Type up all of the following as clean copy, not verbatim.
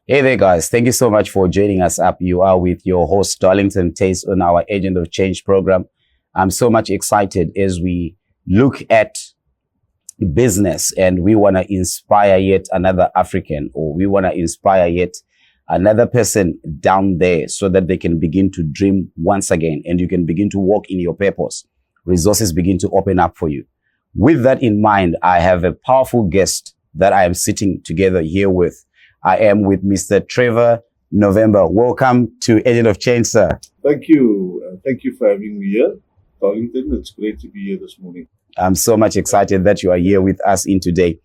Hey there, guys. Thank you so much for joining us up. You are with your host, Darlington Taste, on our Agent of Change program. I'm so much excited as we look at business and we want to inspire yet another African, or we want to inspire yet another person down there so that they can begin to dream once again and you can begin to walk in your purpose. Resources begin to open up for you. With that in mind, I have a powerful guest that I am sitting together here with. I am with Mr. Trevor Hebert. Welcome to Agent of Change, sir. Thank you. Thank you for having me here, Darlington. It's great to be here this morning. I'm so much excited that you are here with us in today.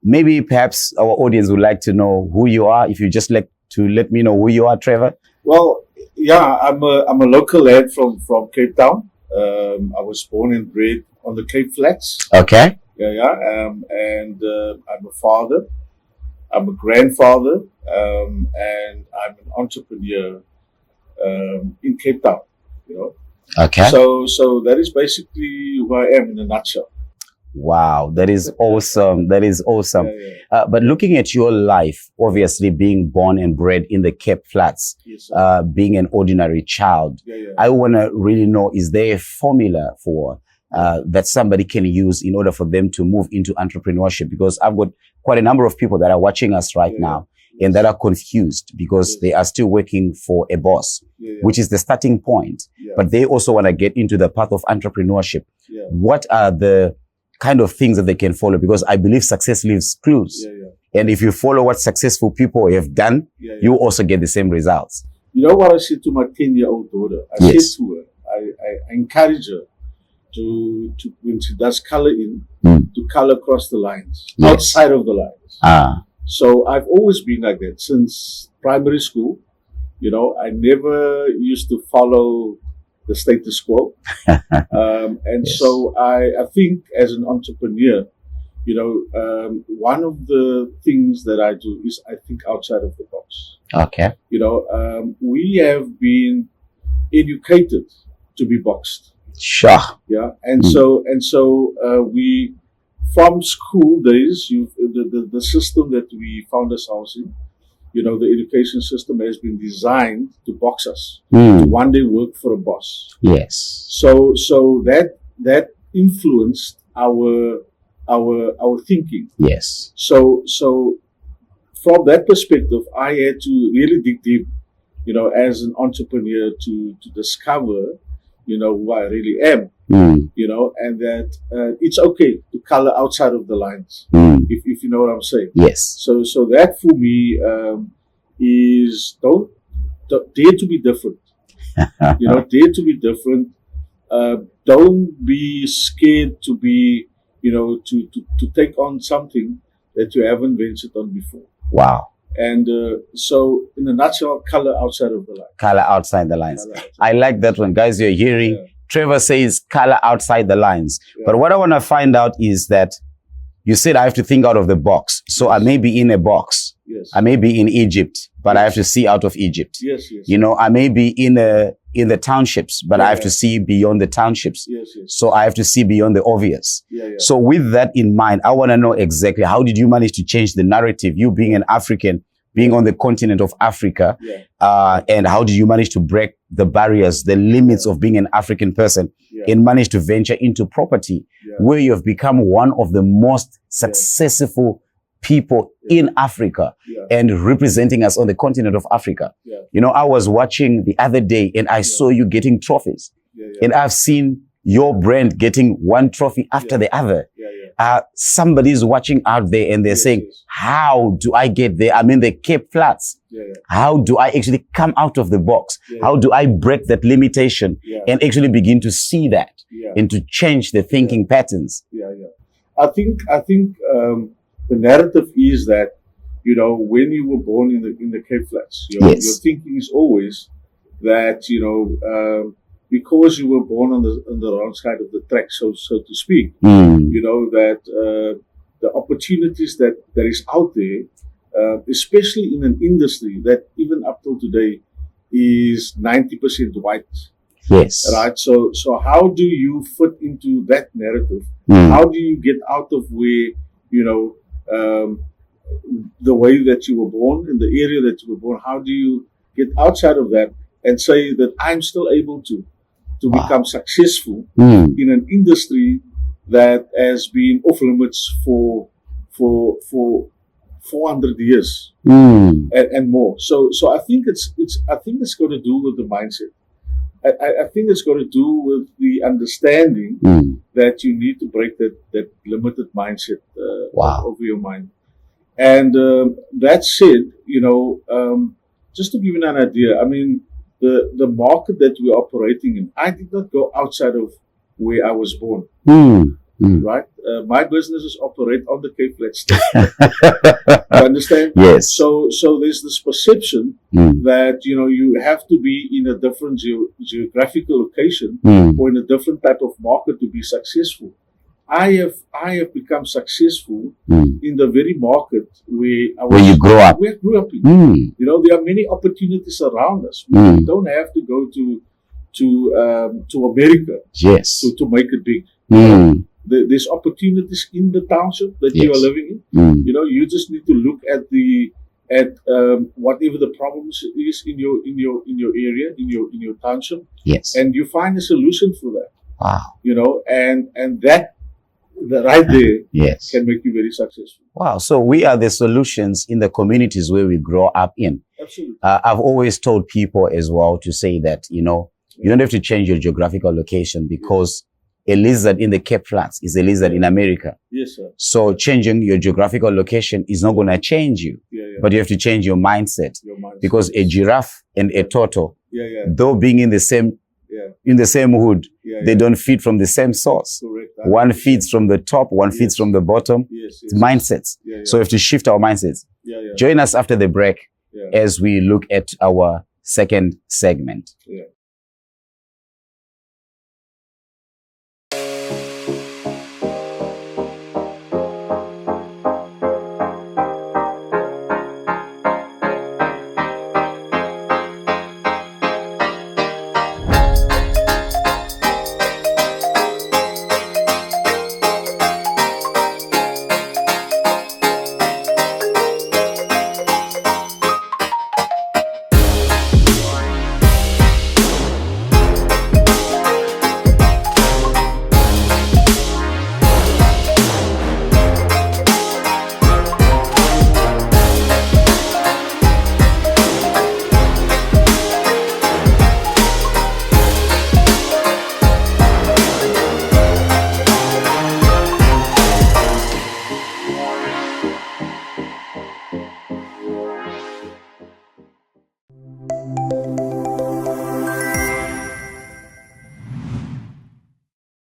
Maybe perhaps our audience would like to know who you are. If you just like to let me know who you are, Trevor. Well, yeah, I'm a local lad from Cape Town. I was born and bred on the Cape Flats. Okay. And I'm a father. I'm a grandfather, and I'm an entrepreneur in Cape Town. Okay. So that is basically who I am in a nutshell. Wow, that is awesome. That is awesome. But looking at your life, obviously being born and bred in the Cape Flats, Yes, being an ordinary child, I want to really know, is there a formula for that somebody can use in order for them to move into entrepreneurship? Because I've got quite a number of people that are watching us right now and that are confused because they are still working for a boss, which is the starting point. But they also want to get into the path of entrepreneurship. What are the kind of things that they can follow? Because I believe success leaves clues. And if you follow what successful people have done, you also get the same results. You know what I said to my 10-year-old daughter? I said to her, I encourage her to when she does color in, to color across the lines, outside of the lines. So I've always been like that since primary school. I never used to follow the status quo. So I think as an entrepreneur, one of the things that I do is I think outside of the box. Okay. We have been educated to be boxed. Sure. Yeah. And so we, from school days, the system that we found ourselves in, the education system has been designed to box us, to one day work for a boss. Yes. So that influenced our thinking. Yes. So from that perspective, I had to really dig deep, as an entrepreneur to discover, who I really am, and that it's okay to color outside of the lines, if you know what I'm saying. Yes. So that for me is don't dare to be different. Dare to be different. Don't be scared to be, to take on something that you haven't ventured on before. Wow. And so, in a nutshell, color outside of the lines. Color outside the lines. I like that one. Guys, you're hearing Trevor says color outside the lines. But what I want to find out is that you said I have to think out of the box. So I may be in a box. Yes. I may be in Egypt, but I have to see out of Egypt. Yes. I may be in the townships, but I have to see beyond the townships. Yes. So I have to see beyond the obvious. So with that in mind, I want to know exactly how did you manage to change the narrative? You being an African, being on the continent of Africa, and how did you manage to break the barriers, the limits of being an African person and manage to venture into property where you have become one of the most successful people in Africa and representing us on the continent of Africa. I was watching the other day and I saw you getting trophies and I've seen your brand getting one trophy after the other. Somebody's watching out there and they're saying, how do I get there? I'm in the Cape Flats. How do I actually come out of the box? How do I break that limitation and actually begin to see that and to change the thinking patterns? I think the narrative is that, when you were born in the Cape Flats, your thinking is always that, because you were born on the wrong side of the track, so to speak, that the opportunities that is out there, especially in an industry that even up till today is 90% white. Yes. Right. So how do you fit into that narrative? How do you get out of where, the way that you were born, in the area that you were born? How do you get outside of that and say that I'm still able to become successful in an industry that has been off limits for 400 years and more? So I think it's got to do with the mindset. I think it's got to do with the understanding that you need to break that limited mindset of your mind. And that said, just to give you an idea, I mean, the market that we're operating in, I did not go outside of where I was born. Right? My businesses operate on the Cape Flats. You understand? Yes. So there's this perception that, you have to be in a different geographical location or in a different type of market to be successful. I have become successful in the very market where you grew up. Where I grew up in. There are many opportunities around us. We don't have to go to America to make it big. There's opportunities in the township that you are living in. You just need to look at whatever the problems is in your area, in your township. Yes. And you find a solution for that. Wow. And that right there can make you very successful. Wow. So we are the solutions in the communities where we grow up in. Absolutely. I've always told people as well to say that, you don't have to change your geographical location because a lizard in the Cape Flats is a lizard in America. Yes, sir. So changing your geographical location is not going to change you, but you have to change your mindset. Because a giraffe and a turtle, though being in the same hood, they don't feed from the same source. Correct. One feeds from the top, one feeds from the bottom. It's mindsets. So we have to shift our mindsets. Join us after the break as we look at our second segment.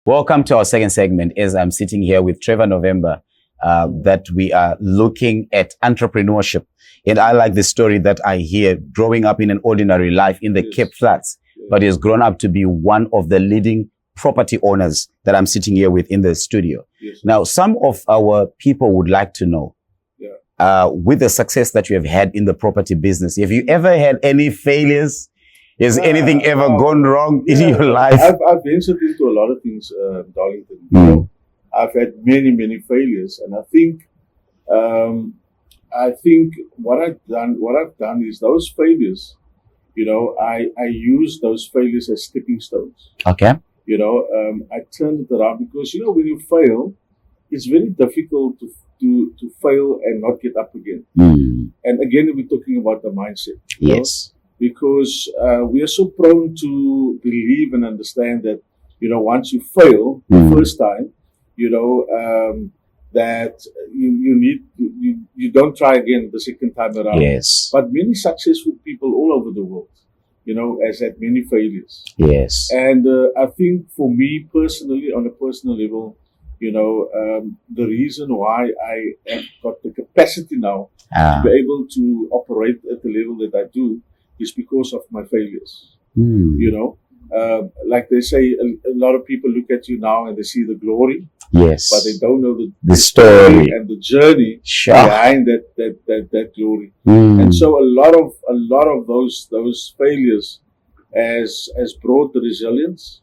Welcome to our second segment as I'm sitting here with Trevor November, that we are looking at entrepreneurship. And I like the story that I hear growing up in an ordinary life in the Cape Flats, but he has grown up to be one of the leading property owners that I'm sitting here with in the studio. Now, some of our people would like to know, with the success that you have had in the property business, have you ever had any failures? Has anything ever gone wrong in your life? I've ventured into a lot of things, Darlington. I've had many failures, and I think what I've done is those failures. I use those failures as stepping stones. Okay. I turned it around because when you fail, it's very difficult to fail and not get up again. And again, we're talking about the mindset. Yes. Because we are so prone to believe and understand that, once you fail the first time, that you don't try again the second time around. Yes. But many successful people all over the world, has had many failures. Yes. And I think for me personally, on a personal level, the reason why I have got the capacity now to be able to operate at the level that I do is because of my failures. Like they say, a lot of people look at you now and they see the glory, but they don't know the story and the journey behind that glory. And so a lot of those failures has brought the resilience,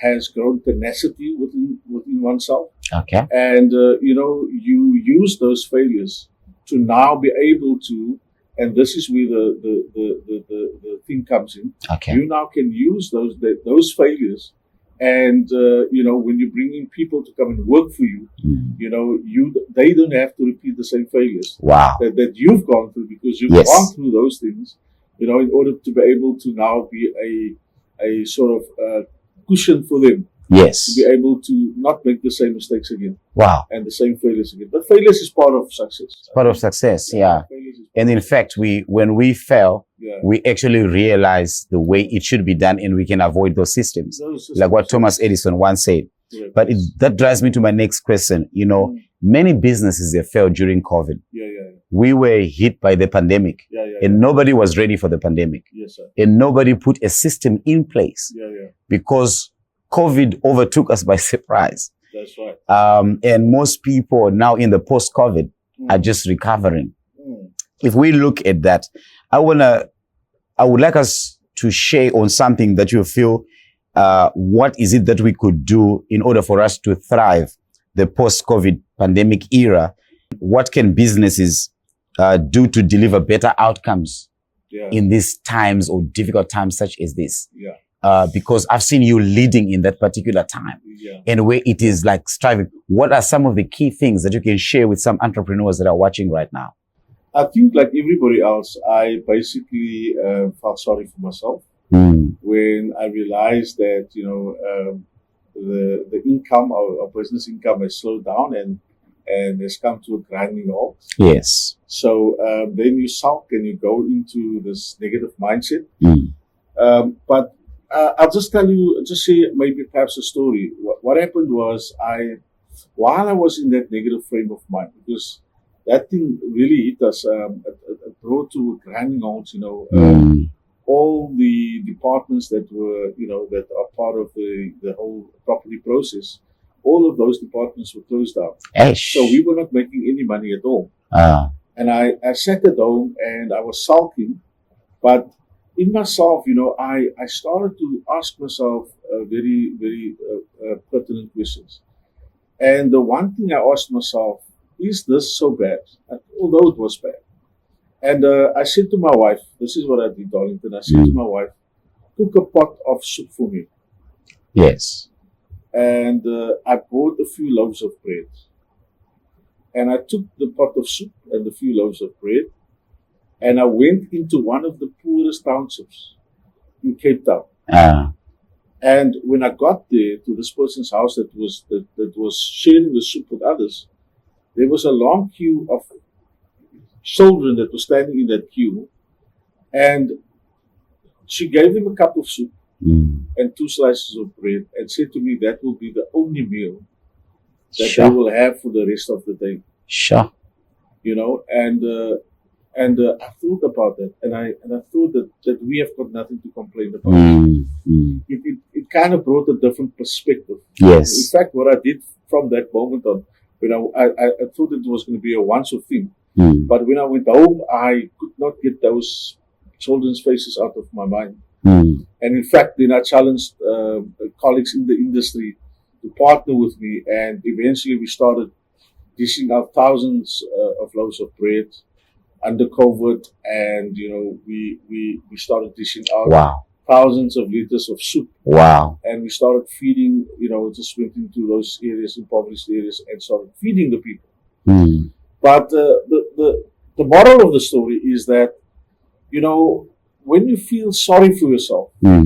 has grown tenacity within oneself. Okay. And you use those failures to now be able to, and this is where the thing comes in. Okay. You now can use those failures, and when you bring in people to come and work for you, they don't have to repeat the same failures. Wow. That you've gone through, because you've gone through those things, in order to be able to now be a sort of cushion for them. Yes. To be able to not make the same mistakes again. Wow. And the same failures again. But failures is part of success. It's part of success, yeah. And in fact, when we fail, we actually realize the way it should be done, and we can avoid those systems. Like what Thomas Edison once said. Yeah, but that drives me to my next question. Many businesses have failed during COVID. We were hit by the pandemic, and nobody was ready for the pandemic. Yes, sir. And nobody put a system in place because COVID overtook us by surprise. That's right. And most people now in the post-COVID are just recovering. If we look at that, I would like us to share on something that you feel, what is it that we could do in order for us to thrive the post-COVID pandemic era? What can businesses do to deliver better outcomes in these times, or difficult times such as this? Because I've seen you leading in that particular time, and where it is like striving. What are some of the key things that you can share with some entrepreneurs that are watching right now? I think, like everybody else, I basically felt sorry for myself when I realized that the income, our business income, has slowed down and has come to a grinding halt. Yes. So then you sulk and you go into this negative mindset. But I'll just tell you, just say maybe perhaps a story. What happened was, while I was in that negative frame of mind, because that thing really hit us, it brought to a grinding halt, all the departments that were, that are part of the whole property process, all of those departments were closed down. So we were not making any money at all. And I sat at home and I was sulking, but in myself, I started to ask myself very, very pertinent questions. And the one thing I asked myself, is this so bad? Although it was bad. And I said to my wife, this is what I did, Darlington. I said to my wife, cook a pot of soup for me. Yes. And I bought a few loaves of bread. And I took the pot of soup and a few loaves of bread, and I went into one of the poorest townships in Cape Town. And when I got there to this person's house that was sharing the soup with others, there was a long queue of children that were standing in that queue, and she gave them a cup of soup and 2 slices of bread and said to me that will be the only meal that they will have for the rest of the day. And I thought about that, and I thought that we have got nothing to complain about. It kind of brought a different perspective. Yes. In fact, what I did from that moment on, when I thought it was going to be a once-off thing, but when I went home, I could not get those children's faces out of my mind. And in fact, then I challenged colleagues in the industry to partner with me, and eventually we started dishing out thousands of loaves of bread under COVID, and we started dishing out thousands of liters of soup. And we started feeding, just went into those areas, impoverished areas, and started feeding the people. But the moral of the story is that, when you feel sorry for yourself, and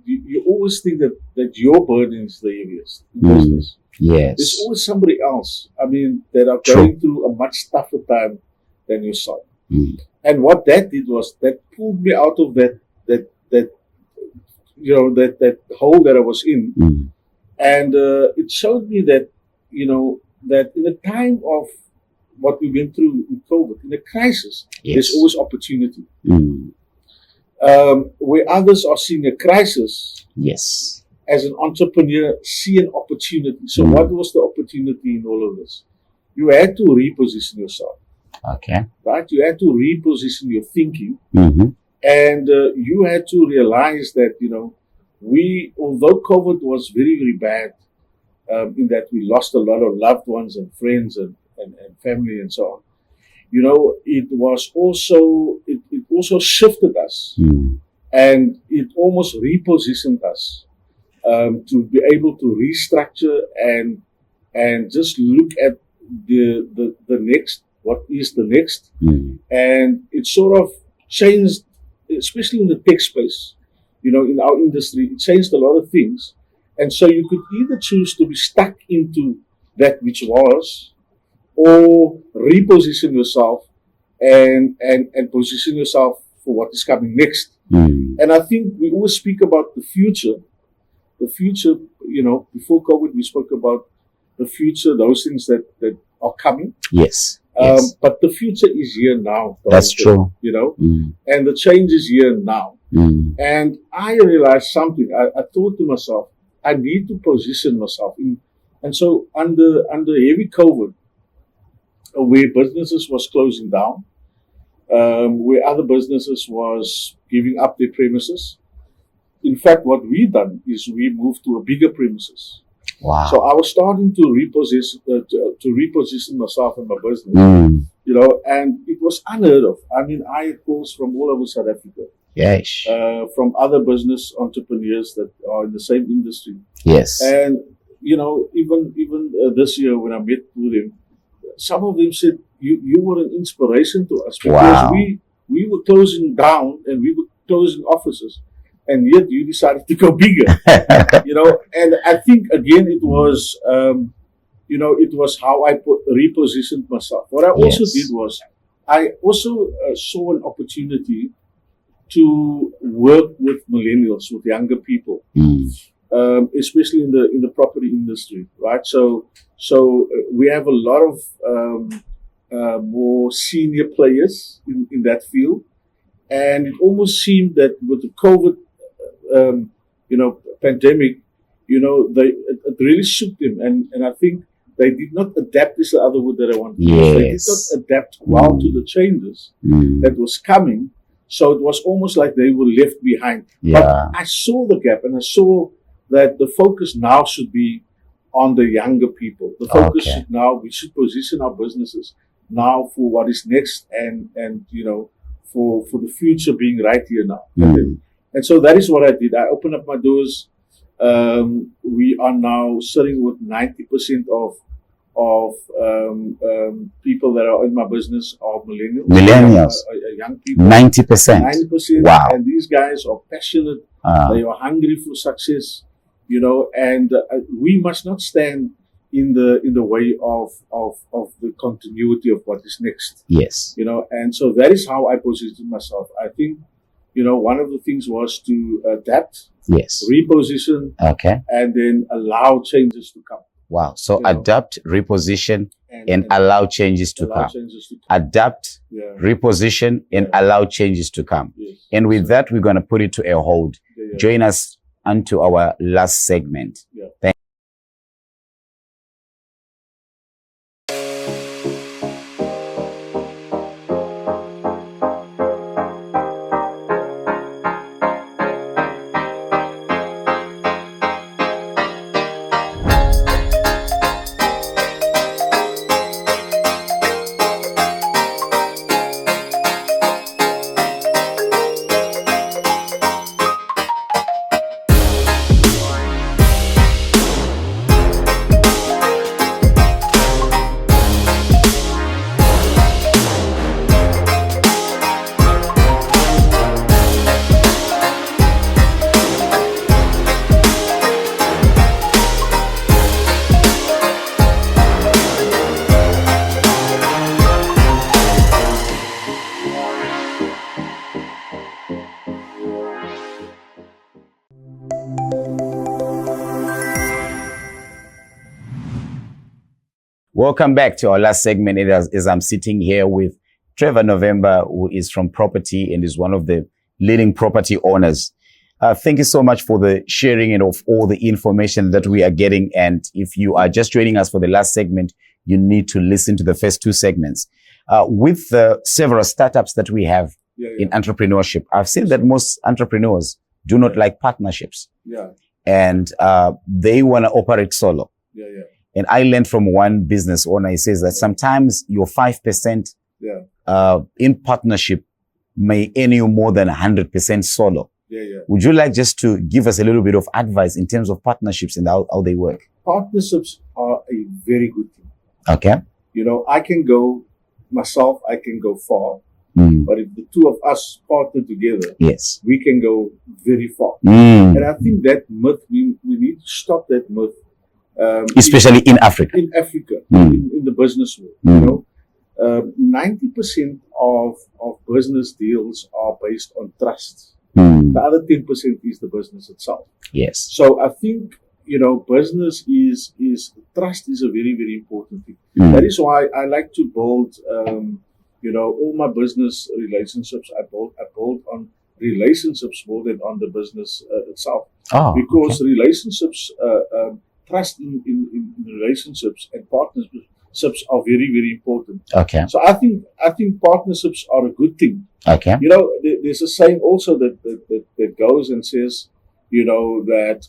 you always think that your burden is the heaviest in business. Yes. There's always somebody else, that are going through a much tougher time than yourself. And what that did was that pulled me out of that hole that I was in. And it showed me that, that in a time of what we went through in COVID, in a crisis, there's always opportunity. Where others are seeing a crisis, as an entrepreneur, see an opportunity. So what was the opportunity in all of this? You had to reposition yourself. Right? You had to reposition your thinking. And you had to realize that, although COVID was very, very bad, in that we lost a lot of loved ones and friends and family and so on, you know, it also shifted us, and it almost repositioned us to be able to restructure and just look at the next, what is the next, and it sort of changed, especially in the tech space, you know, in our industry, it changed a lot of things, and so you could either choose to be stuck into that which was, or reposition yourself and position yourself for what is coming next. And I think we always speak about the future. The future, you know, before COVID, we spoke about the future, those things that are coming. Yes. But the future is here now. That's true. You know, and the change is here now. And I realized something. I thought to myself, I need to position myself in. And so under heavy COVID, where businesses was closing down, where other businesses was giving up their premises. In fact, what we done is we moved to a bigger premises. Wow. So I was starting to reposition myself and my business, you know, and it was unheard of. I mean, I had calls from all over South Africa. Yes. From other business entrepreneurs that are in the same industry. Yes. And, you know, even this year when I met with them, some of them said, you were an inspiration to us, because we were closing down and we were closing offices, and yet you decided to go bigger, you know. And I think again it was, you know, it was how I repositioned myself. What I also did was I also saw an opportunity to work with millennials, with younger people, especially in the property industry, right? So we have a lot of more senior players in that field, and it almost seemed that with the COVID, you know, pandemic, you know, it really shook them, and I think they did not adapt. Is the other word that I want to use. They did not adapt well to the changes that was coming. So it was almost like they were left behind. But I saw the gap, and I saw that the focus now should be on the younger people. The focus should now, we should position our businesses now for what is next, and you know, for the future being right here now. And so that is what I did. I opened up my doors. We are now sitting with 90% of people that are in my business are millennials. Young people. 90%. 90%. Wow. And these guys are passionate. They are hungry for success, you know, and we must not stand in the way of the continuity of what is next. Yes. You know, and so that is how I positioned myself. I think, you know, one of the things was to adapt, reposition, and then allow changes to come. Wow. So adapt, reposition, and allow changes to come. Adapt, reposition, and allow changes to come. Yes. And with that, we're going to put it to a hold. Join us onto our last segment. Thank Welcome back to our last segment. As I'm sitting here with Trevor November, who is from property and is one of the leading property owners. Thank you so much for the sharing and of all the information that we are getting. And if you are just joining us for the last segment, you need to listen to the first two segments. With the several startups that we have in entrepreneurship, I've seen that most entrepreneurs do not like partnerships. And they want to operate solo. And I learned from one business owner, he says that sometimes your 5% in partnership may earn you more than 100% solo. Would you like just to give us a little bit of advice in terms of partnerships and how they work? Partnerships are a very good thing. Okay. You know, I can go myself, I can go far. But if the two of us partner together, yes, we can go very far. And I think that myth, we need to stop that myth. Especially in Africa. In Africa, in the business world. You know, 90% of business deals are based on trust. The other 10% is the business itself. Yes. So I think, you know, business is trust is a very, very important thing. That is why I like to build, you know, all my business relationships. I build on relationships more than on the business itself. Because relationships, trust in relationships and partnerships are very, very important. Okay. So I think partnerships are a good thing. Okay. You know, there's a saying also that goes and says, you know, that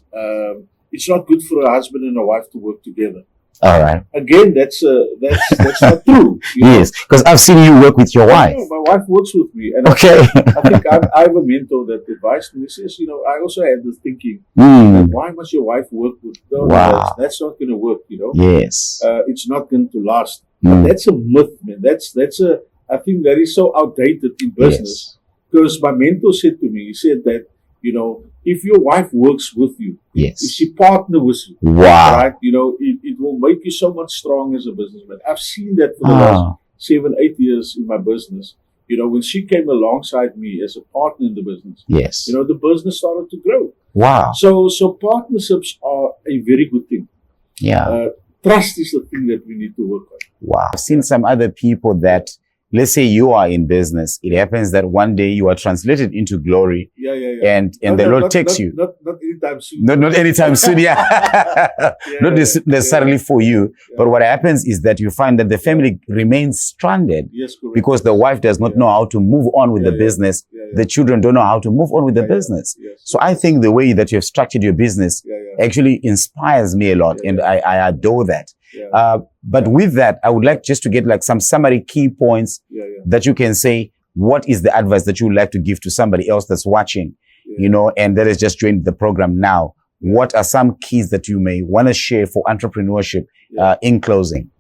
it's not good for a husband and a wife to work together. All right. Again, that's not true. Yes, because I've seen you work with your wife. My wife works with me, and okay. I think I have a mentor that advised me. He says, you know, I also had this thinking, why must your wife work with? No, that's not going to work. You know. Yes. It's not going to last. But that's a myth, man. I think that is so outdated in business. Because my mentor said to me, he said that, you know, if your wife works with you, if she partners with you, right, you know, it will make you so much strong as a businessman. I've seen that for the last 7-8 years in my business. You know, when she came alongside me as a partner in the business, you know, the business started to grow. Wow. So partnerships are a very good thing. Yeah. Trust is the thing that we need to work on. Wow. I've seen some other people that, let's say you are in business. It happens that one day you are translated into glory. And the Lord takes you. Not anytime soon. Not anytime soon, Not necessarily for you. But what happens is that you find that the family remains stranded. Yes, correct. Because the wife does not know how to move on with the business. The children don't know how to move on with the business. So I think the way that you have structured your business actually inspires me a lot. And I adore that. But with that, I would like just to get like some summary key points that you can say, what is the advice that you would like to give to somebody else that's watching, you know, and that has just joined the program now? What are some keys that you may want to share for entrepreneurship in closing?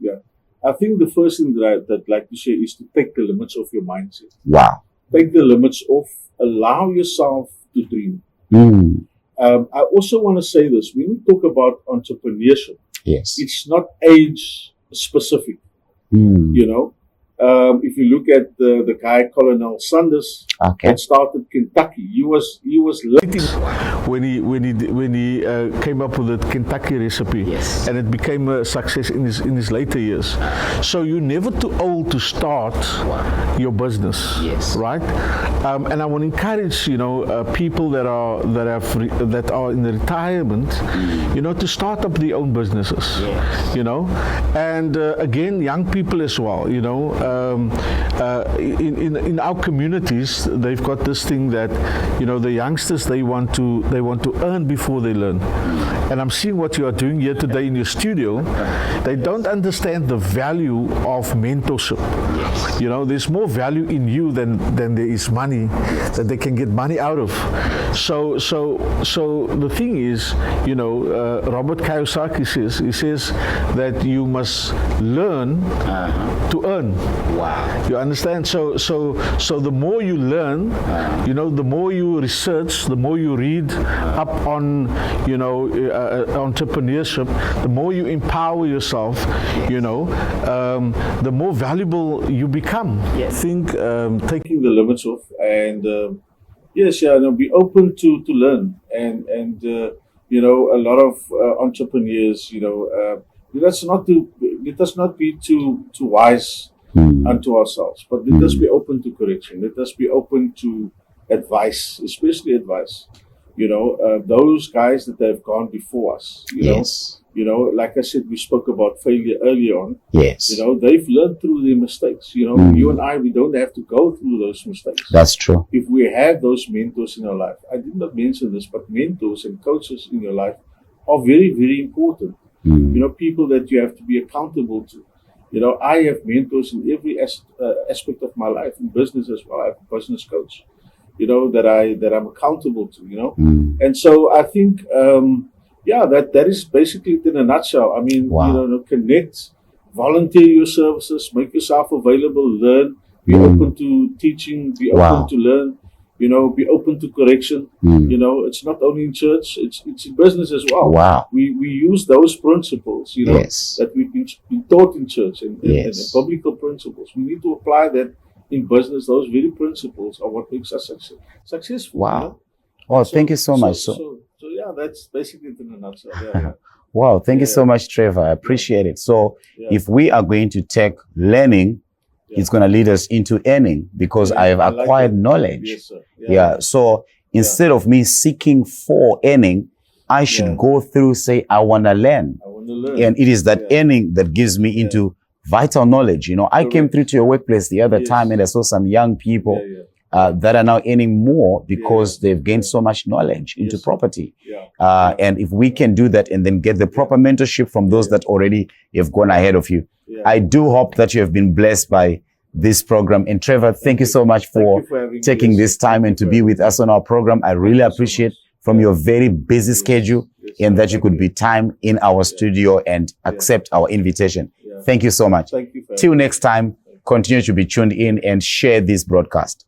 I think the first thing that I'd like to share is to take the limits off your mindset. Wow. Take the limits off. Allow yourself to dream. I also want to say this. When we talk about entrepreneurship, it's not age specific. You know, if you look at the guy Colonel Sanders that started Kentucky, he was late when he came up with the Kentucky recipe, and it became a success in his later years. So you're never too old to start your business, right? And I want to encourage, you know, people that are in the retirement, you know, to start up their own businesses, you know, and again, young people as well, you know. In our communities, they've got this thing that, you know, the youngsters, they want to earn before they learn. And I'm seeing what you are doing here today in your studio. They don't understand the value of mentorship. You know, there's more value in you than there is money that they can get money out of. So the thing is, you know, Robert Kiyosaki says that you must learn to earn. Wow. You understand? So the more you learn, you know, the more you research, the more you read up on, you know, entrepreneurship, the more you empower yourself, you know, the more valuable you become. I think taking the limits off and be open to learn and you know, a lot of entrepreneurs, you know, let us not be too wise unto ourselves, but let us be open to correction. Let us be open to advice, especially advice. You know, those guys that have gone before us. You know, like I said, we spoke about failure earlier on. You know, they've learned through their mistakes. You know, you and I, we don't have to go through those mistakes. That's true. If we have those mentors in our life, I did not mention this, but mentors and coaches in your life are very, very important. You know, people that you have to be accountable to. You know, I have mentors in every aspect of my life, in business as well. I have a business coach, you know, that I'm accountable to, you know. And so I think, that is basically it in a nutshell. I mean, you know, connect, volunteer your services, make yourself available, learn, be open to teaching, be open to learn, you know, be open to correction. You know, it's not only in church, it's in business as well. We use those principles, you know, that we've been taught in church and biblical principles. We need to apply that in business. Those very principles are what makes us successful. Wow. You know? Oh, thank you so much. So yeah, that's basically it in a nutshell. Wow, thank you so much, Trevor. I appreciate it. So if we are going to take learning, it's going to lead us into earning, because I have acquired knowledge. Yes, sir. So instead of me seeking for earning, I should go through, say, I want to learn. And it is that earning that gives me into vital knowledge. You know, I came through to your workplace the other time and I saw some young people that are now earning more because they've gained so much knowledge into property. And if we can do that and then get the proper mentorship from those that already have gone ahead of you, I do hope that you have been blessed by this program. And Trevor, thank you so much for taking this time and to be with us on our program. I really appreciate from your very busy schedule and that you could be time in our studio and accept our invitation. Thank you so much. Till next time, continue to be tuned in and share this broadcast.